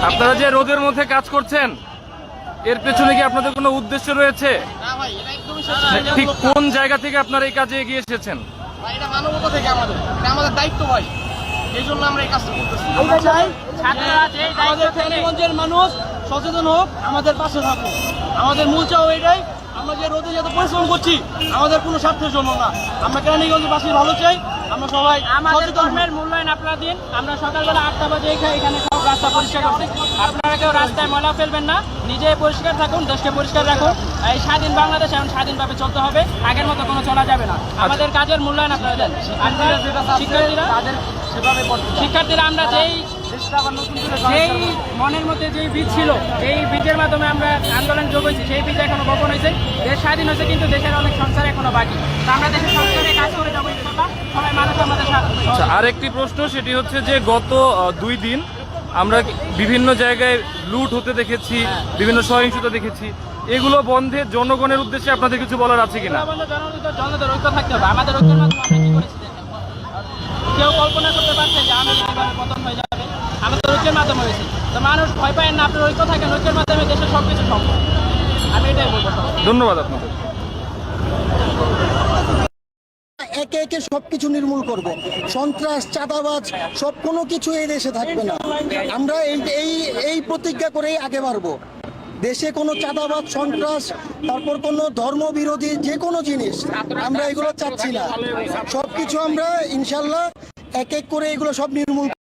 আপনারা যে রোদের মধ্যে কাজ করছেন, এর পেছনে কি আপনাদের কোনো উদ্দেশ্য রয়েছে? ঠিক কোন জায়গা থেকে আপনারা এই কাজে এগিয়ে এসেছেন? এটা মানবতা থেকে আমাদের দায়িত্ব ভাই, এই জন্য আমরা এই কাজটা করতেছি। আমরা চাই আমাদের ফেনীগঞ্জের মানুষ সচেতন হোক, আমাদের পাশে থাকুক। আমাদের মূল চাও এটাই, আমরা যে রোদে যত পরিশ্রম করছি আমাদের কোনো স্বার্থের জন্য না, আমরা কেরানীগঞ্জবাসীর ভালো চাই। আমরা সবাই আমাদের ধর্মের মূল্যায়ন আপনারা দিন। আমরা সকালবেলা 8টা বাজে এখানে সব রাস্তা পরিষ্কার করছি। আপনারা কেউ রাস্তায় ময়লা ফেলবেন না, নিজে পরিষ্কার থাকুন, দেশকে পরিষ্কার রাখুন। এই স্বাধীন বাংলাদেশ এখন স্বাধীনভাবে চলতে হবে, আগের মতো কোনো চলা যাবে না। আমাদের কাজের মূল্যায়ন আপনারা দেন। শিক্ষার্থীরা আমরা যেই মনের মধ্যে যেই বীজ ছিল, এই বীজের মাধ্যমে আমরা আন্দোলন যোগ হয়েছি, সেই বীজ এখনো বপন হয়েছে। দেশ স্বাধীন হয়েছে, কিন্তু দেশের অনেক সংসার এখনো বাকি। তো আমরা দেশের সংসারে কাজ করে যাবো ইনশাআল্লাহ। সবাই মানুষ আমাদের সাথে। আর একটি প্রশ্ন, সেটি হচ্ছে যে গত 2 দিন আমরা বিভিন্ন জায়গায় লুট হতে দেখেছি, বিভিন্ন সহিংসতা দেখেছি। এগুলো বন্ধে জনগণের উদ্দেশ্যে আপনাদের কিছু বলার আছে কিনা? জনতার ঐক্য থাকতে হবে। আমাদের ঐক্যের মাধ্যমে আমরা কি করেছি দেখেন। কেউ কল্পনা করতে পারছে যে আমি এইভাবে পতন হয়ে যাবে? আমাদের ঐক্যের মাধ্যমে হয়েছে। তো মানুষ ভয় পায় না, আপনার ঐক্য থাকেন, ঐক্যের মাধ্যমে দেশের সবকিছু সম্ভব। আমি এটাই বলবো। ধন্যবাদ আপনাদের। একে একে সবকিছু নির্মূল করব, সন্ত্রাস, চাঁদাবাজ সব কোনো কিছু এই দেশে থাকবে না। আমরা এই প্রতিজ্ঞা করেই আগে বাড়বো। দেশে কোনো চাঁদাবাজ, সন্ত্রাস, তারপর কোনো ধর্মবিরোধী যে কোনো জিনিস আমরা এগুলো চাচ্ছি না। সবকিছু আমরা ইনশাল্লাহ এক এক করে এগুলো সব নির্মূল